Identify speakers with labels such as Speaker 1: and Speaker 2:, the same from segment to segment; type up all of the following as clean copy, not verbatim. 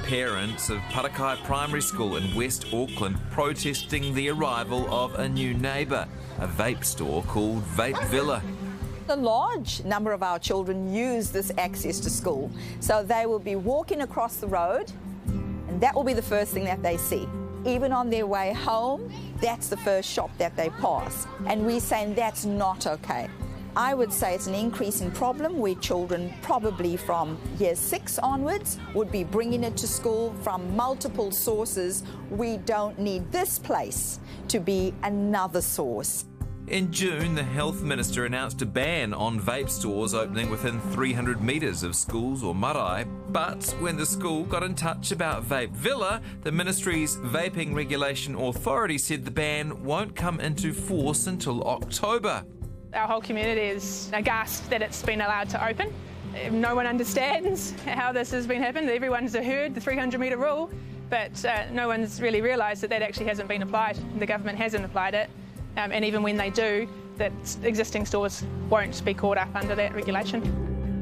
Speaker 1: parents of Parakai Primary School in West Auckland protesting the arrival of a new neighbour, a vape store called Vape Villa.
Speaker 2: A large number of our children use this access to school, so they will be walking across the road and that will be the first thing that they see. Even on their way home, that's the first shop that they pass, and we're saying that's not okay. I would say it's an increasing problem where children probably from year 6 onwards would be bringing it to school from multiple sources. We don't need this place to be another source.
Speaker 1: In June, the Health Minister announced a ban on vape stores opening within 300 metres of schools or marae. But when the school got in touch about Vape Villa, the Ministry's Vaping Regulation Authority said the ban won't come into force until October.
Speaker 3: Our whole community is aghast that it's been allowed to open. No one understands how this has been happened. Everyone's heard the 300-metre rule, but no one's really realised that that actually hasn't been applied. The government hasn't applied it. And even when they do, that existing stores won't be caught up under that regulation.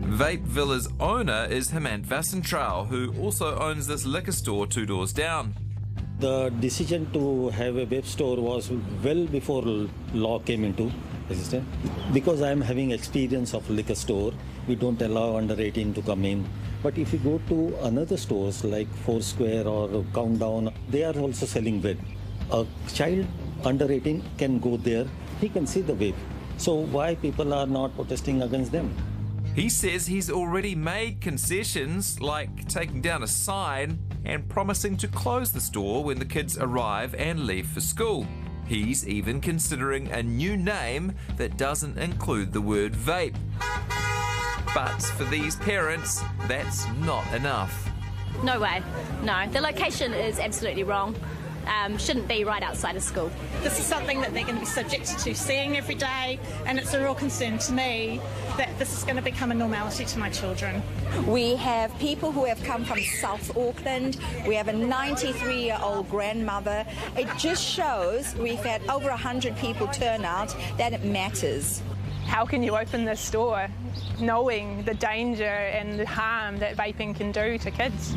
Speaker 1: Vape Villa's owner is Hemant Vasantrao, who also owns this liquor store 2 doors down.
Speaker 4: The decision to have a vape store was well before law came into existence. Because I am having experience of liquor store, we don't allow under 18 to come in. But if you go to another stores like Foursquare or Countdown, they are also selling vape. A child under 18 can go there, he can see the vape. So why people are not protesting against them?
Speaker 1: He says he's already made concessions, like taking down a sign and promising to close the store when the kids arrive and leave for school. He's even considering a new name that doesn't include the word vape. But for these parents, that's not enough.
Speaker 5: No way. No, the location is absolutely wrong. Shouldn't be right outside of school.
Speaker 6: This is something that they're going to be subjected to seeing every day, and it's a real concern to me that this is going to become a normality to my children.
Speaker 2: We have people who have come from South Auckland. We have a 93-year-old grandmother. It just shows we've had over 100 people turn out that it matters.
Speaker 3: How can you open this store knowing the danger and the harm that vaping can do to kids?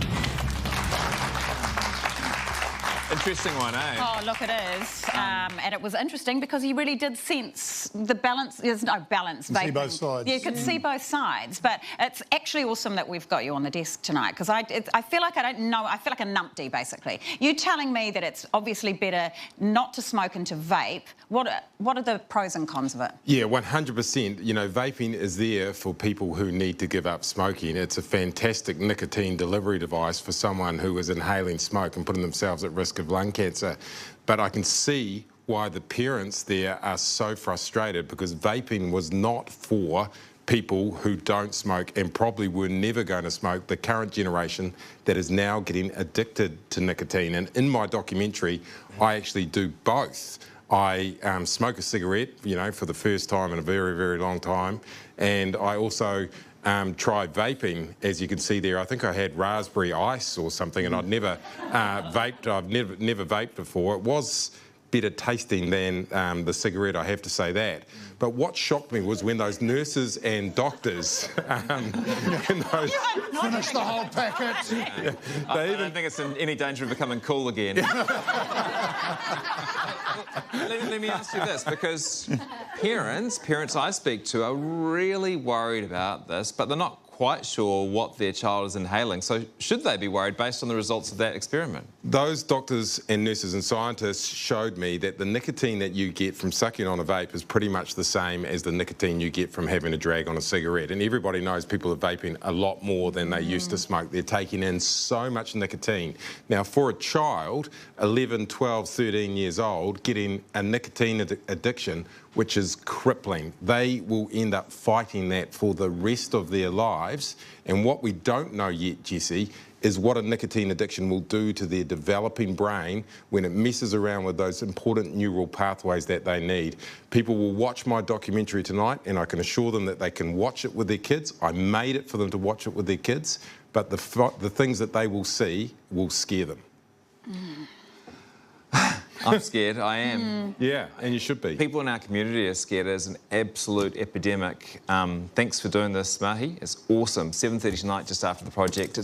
Speaker 1: Interesting one, eh?
Speaker 7: Oh, look, it is. And it was interesting because he really did sense the balance. There's no balance.
Speaker 8: You see both sides.
Speaker 7: You could see both sides. But it's actually awesome that we've got you on the desk tonight because I feel like I don't know. I feel like a numpty, basically. You telling me that it's obviously better not to smoke and to vape. What are the pros and cons of it?
Speaker 9: Yeah, 100%. You know, vaping is there for people who need to give up smoking. It's a fantastic nicotine delivery device for someone who is inhaling smoke and putting themselves at risk of lung cancer. But I can see why the parents there are so frustrated because vaping was not for people who don't smoke and probably were never going to smoke, the current generation that is now getting addicted to nicotine. And in my documentary, I actually do both. I smoke a cigarette, you know, for the first time in a very, very long time. And I also try vaping, as you can see there. I think I had raspberry ice or something, and I'd never vaped. I've never vaped before. It was better tasting than the cigarette, I have to say that. But what shocked me was when those nurses and doctors...
Speaker 8: Finish the whole packet.
Speaker 1: I don't think it's in any danger of becoming cool again. Let me ask you this, because parents I speak to are really worried about this, but they're not quite sure what their child is inhaling. So should they be worried based on the results of that experiment?
Speaker 9: Those doctors and nurses and scientists showed me that the nicotine that you get from sucking on a vape is pretty much the same as the nicotine you get from having a drag on a cigarette. And everybody knows people are vaping a lot more than they used to smoke. They're taking in so much nicotine. Now, for a child, 11, 12, 13 years old, getting a nicotine addiction, which is crippling, they will end up fighting that for the rest of their lives. And what we don't know yet, Jesse, is what a nicotine addiction will do to their developing brain when it messes around with those important neural pathways that they need. People will watch my documentary tonight, and I can assure them that they can watch it with their kids. I made it for them to watch it with their kids, but the things that they will see will scare them.
Speaker 1: I'm scared, I am.
Speaker 9: Yeah, and you should be.
Speaker 1: People in our community are scared. It's an absolute epidemic. Thanks for doing this, Mahi. It's awesome. 7:30 tonight, just after the project.